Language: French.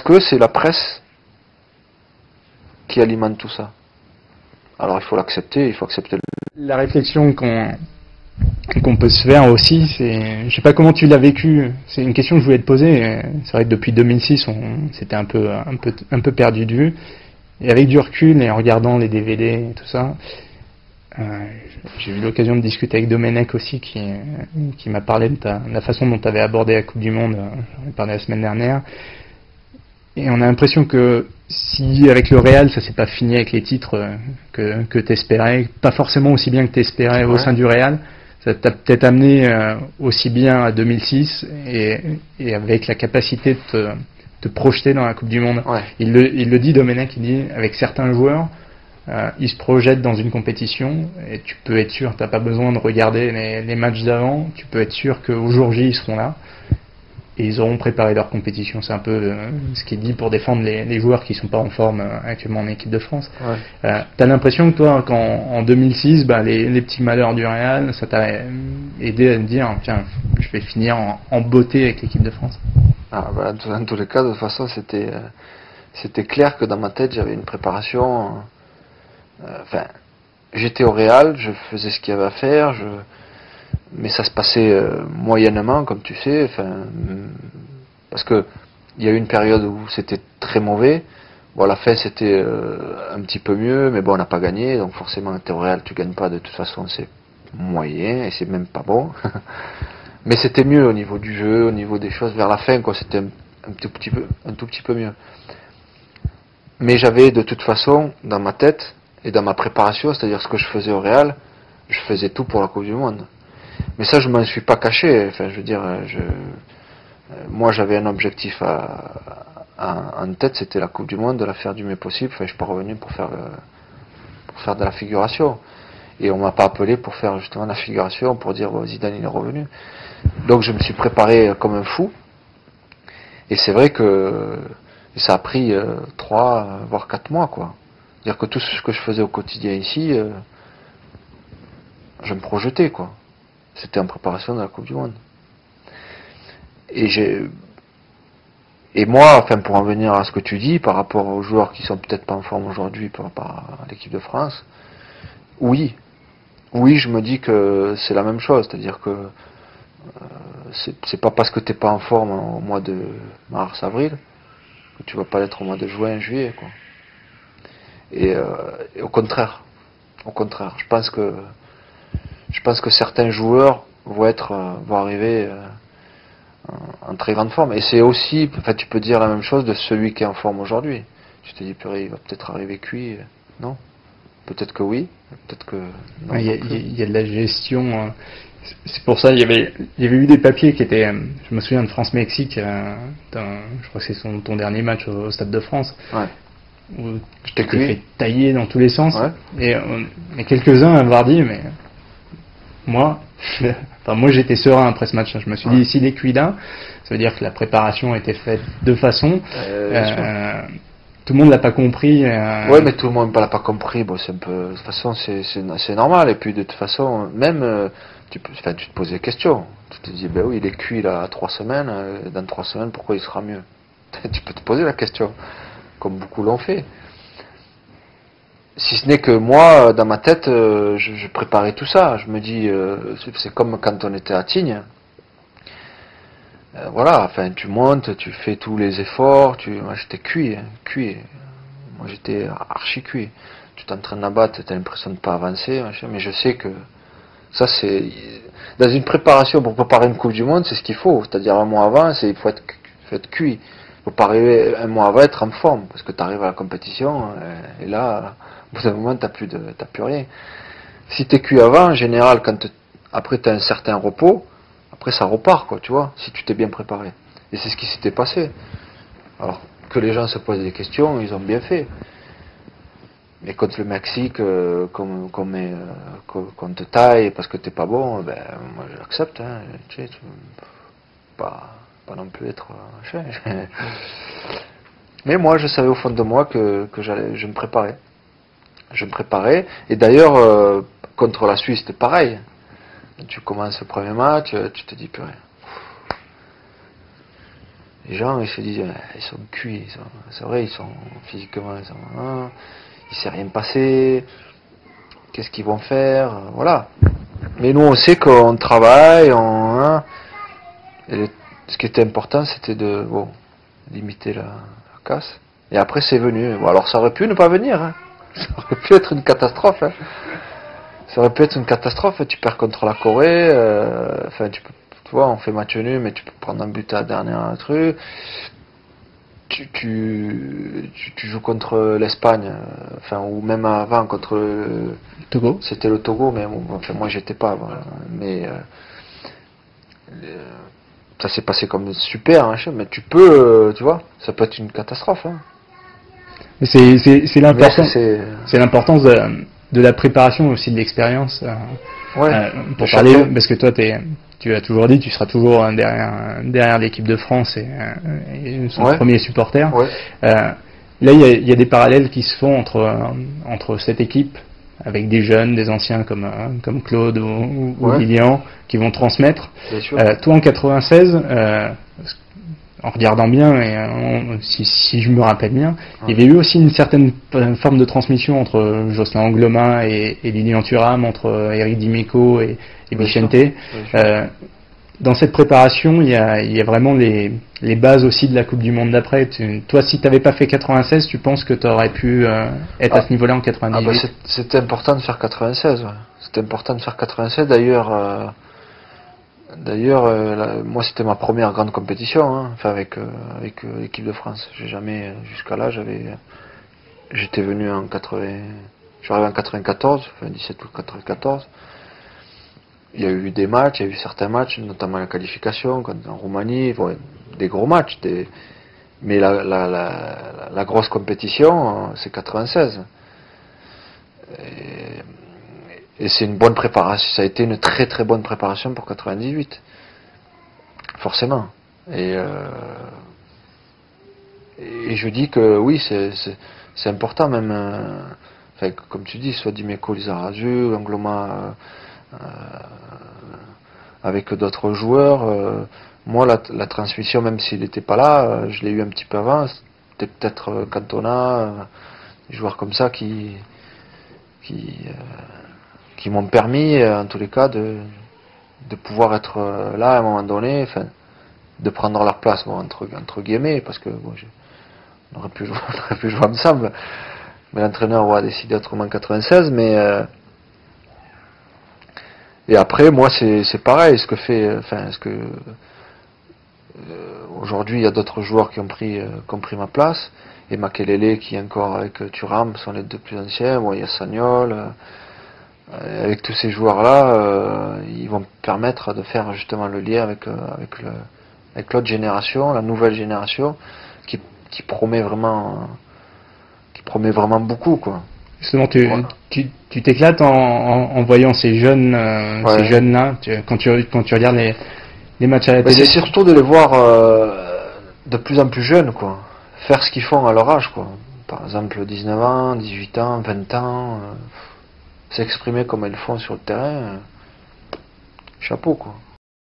que c'est la presse qui alimente tout ça. Alors il faut l'accepter, il faut accepter La réflexion qu'on peut se faire aussi, c'est, je sais pas comment tu l'as vécu, c'est une question que je voulais te poser. C'est vrai que depuis 2006, on s'était un peu perdu de vue. Et avec du recul et en regardant les DVD et tout ça, j'ai eu l'occasion de discuter avec Domenech aussi, qui m'a parlé de la façon dont tu avais abordé la Coupe du Monde. J'en ai parlé la semaine dernière. Et on a l'impression que si avec le Real ça s'est pas fini avec les titres que t'espérais, pas forcément aussi bien que t'espérais au sein du Real, ça t'a peut-être amené aussi bien à 2006 et avec la capacité de te projeter dans la Coupe du Monde. Ouais. Il le dit, Domenech, il dit avec certains joueurs, ils se projettent dans une compétition et tu peux être sûr, t'as pas besoin de regarder les matchs d'avant, tu peux être sûr qu'au jour J ils seront là. Et ils auront préparé leur compétition. C'est un peu ce qui est dit pour défendre les joueurs qui sont pas en forme actuellement en équipe de France. Ouais. T'as l'impression que toi, en 2006, les petits malheurs du Real, ça t'a aidé à te dire, tiens, je vais finir en beauté avec l'équipe de France. Dans tous les cas, de toute façon, c'était clair que dans ma tête, j'avais une préparation. J'étais au Real, je faisais ce qu'il y avait à faire, mais ça se passait moyennement, comme tu sais, parce que il y a eu une période où c'était très mauvais. Bon, à la fin c'était un petit peu mieux, mais bon, on n'a pas gagné, donc forcément, t'es au Real, tu gagnes pas, de toute façon, c'est moyen, et c'est même pas bon. Mais c'était mieux au niveau du jeu, au niveau des choses, vers la fin, quoi, c'était un tout petit peu mieux. Mais j'avais de toute façon, dans ma tête, et dans ma préparation, c'est-à-dire ce que je faisais au Real, je faisais tout pour la Coupe du Monde. Mais ça, je m'en suis pas caché. Enfin, je veux dire, moi, j'avais un objectif en tête, c'était la Coupe du Monde, de la faire du mieux possible. Enfin, je suis pas revenu pour faire de la figuration. Et on m'a pas appelé pour faire justement la figuration, pour dire Zidane il est revenu. Donc, je me suis préparé comme un fou. Et c'est vrai que ça a pris 3 voire 4 mois, quoi. C'est-à-dire que tout ce que je faisais au quotidien ici, je me projetais, quoi. C'était en préparation de la Coupe du Monde. Et moi, enfin, pour en venir à ce que tu dis, par rapport aux joueurs qui sont peut-être pas en forme aujourd'hui par rapport à l'équipe de France, oui, je me dis que c'est la même chose, c'est-à-dire que c'est pas parce que t'es pas en forme au mois de mars-avril que tu vas pas l'être au mois de juin, juillet, quoi. Et au contraire, je pense que certains joueurs vont arriver en très grande forme. Et c'est aussi, enfin, tu peux dire la même chose de celui qui est en forme aujourd'hui. Tu te dis, purée, il va peut-être arriver cuit. Non? Peut-être que oui, peut-être que non. Il y a de la gestion. C'est pour ça, il y avait eu des papiers qui étaient, je me souviens de France-Mexique, je crois que c'est ton dernier match au Stade de France. Ouais. Où je t'ai fait tailler dans tous les sens. Ouais. Et quelques-uns avoir dit, mais moi j'étais serein après ce match. Je me suis dit, s'il est cuit là, ça veut dire que la préparation a été faite de façon. Tout le monde l'a pas compris. Ouais, mais tout le monde l'a pas compris. Bon, c'est un peu, de toute façon, c'est normal. Et puis de toute façon, même tu te poses des questions. Tu te dis, ben oui, il est cuit là à 3 semaines. Dans 3 semaines, pourquoi il sera mieux? Tu peux te poser la question, comme beaucoup l'ont fait. Si ce n'est que moi, dans ma tête, je préparais tout ça. Je me dis, c'est comme quand on était à Tignes. Voilà, enfin, tu montes, tu fais tous les efforts. Moi, j'étais cuit. Moi, j'étais archi cuit. Tu t'entraînes là-bas, tu as l'impression de ne pas avancer, mais je sais que ça, c'est dans une préparation pour préparer une Coupe du Monde, c'est ce qu'il faut. C'est-à-dire un mois avant, il faut être cuit. Il faut pas arriver un mois avant être en forme, parce que tu arrives à la compétition et là, au bout d'un moment, t'as plus rien. Si t'es cuit avant, en général, après t'as un certain repos, après ça repart, quoi, tu vois, si tu t'es bien préparé. Et c'est ce qui s'était passé. Alors que les gens se posent des questions, ils ont bien fait. Mais contre le Mexique, qu'on te taille parce que t'es pas bon, ben moi j'accepte, hein, tu sais, pas non plus être machin. Mais moi je savais au fond de moi que je me préparais. Et d'ailleurs contre la Suisse c'était pareil. Tu commences le premier match, tu te dis purée. les gens ils se disent ils sont cuits, c'est vrai, ils sont physiquement, il s'est rien passé, qu'est-ce qu'ils vont faire, voilà. Mais nous on sait qu'on travaille, et ce qui était important c'était de limiter la casse. Et après c'est venu. Bon, alors ça aurait pu ne pas venir, hein. Ça aurait pu être une catastrophe. Hein. Ça aurait pu être une catastrophe. Tu perds contre la Corée. Enfin, tu vois, on fait match nul, mais tu peux prendre un but à la dernière truc. Tu joues contre l'Espagne, enfin, ou même avant contre le Togo. C'était le Togo, mais bon, enfin, moi j'étais pas. Voilà. Mais ça s'est passé comme super, hein, mais tu peux, tu vois, ça peut être une catastrophe. Hein. C'est l'importance de la préparation aussi de l'expérience. Pour parler, parce que toi tu as toujours dit tu seras toujours derrière l'équipe de France et son premier supporter. Là il y a des parallèles qui se font entre cette équipe avec des jeunes, des anciens comme Claude ou Lilian qui vont transmettre. Toi en 96, en regardant bien et si je me rappelle bien, il y avait eu aussi une certaine forme de transmission entre Jocelyn Angloma et Lilian Thuram, entre Eric Dimeco et Vicente. Dans cette préparation, il y a vraiment les bases aussi de la Coupe du Monde d'après. Toi, si tu n'avais pas fait 96, tu penses que tu aurais pu être à ce niveau-là en 98? C'était important de faire 96. Ouais. C'était important de faire 96. D'ailleurs, moi c'était ma première grande compétition, hein, enfin avec l'équipe de France. J'ai jamais, jusqu'à là, j'étais venu en 80, je suis arrivé en 94, enfin 17 ou 94. Il y a eu des matchs, il y a eu certains matchs, notamment la qualification en Roumanie, des gros matchs. Mais la grosse compétition, c'est 96. Et c'est une bonne préparation. Ça a été une très très bonne préparation pour 98. Forcément. Et je dis que oui, c'est important même. Enfin, comme tu dis, soit Dimeco Lizarazu, Angloma avec d'autres joueurs. Moi, la transmission, même s'il n'était pas là, je l'ai eu un petit peu avant. C'était peut-être Cantona, des joueurs comme ça qui m'ont permis, en tous les cas, de pouvoir être là à un moment donné, enfin, de prendre leur place, bon, entre guillemets, parce que bon, on aurait pu jouer ensemble, mais l'entraîneur a décidé autrement en 96, et après, moi, c'est pareil, aujourd'hui, il y a d'autres joueurs qui ont pris ma place, et Makelele, qui est encore avec Thuram, sont les deux plus anciens, bon, il y a Sagnol, avec tous ces joueurs-là, ils vont permettre de faire justement le lien avec l'autre génération, la nouvelle génération, qui promet vraiment beaucoup, quoi. Justement, tu t'éclates en voyant ces jeunes-là, quand tu regardes les matchs à la télé. C'est surtout de les voir de plus en plus jeunes, quoi. Faire ce qu'ils font à leur âge, quoi. Par exemple, 19 ans, 18 ans, 20 ans, s'exprimer comme ils le font sur le terrain, chapeau, quoi.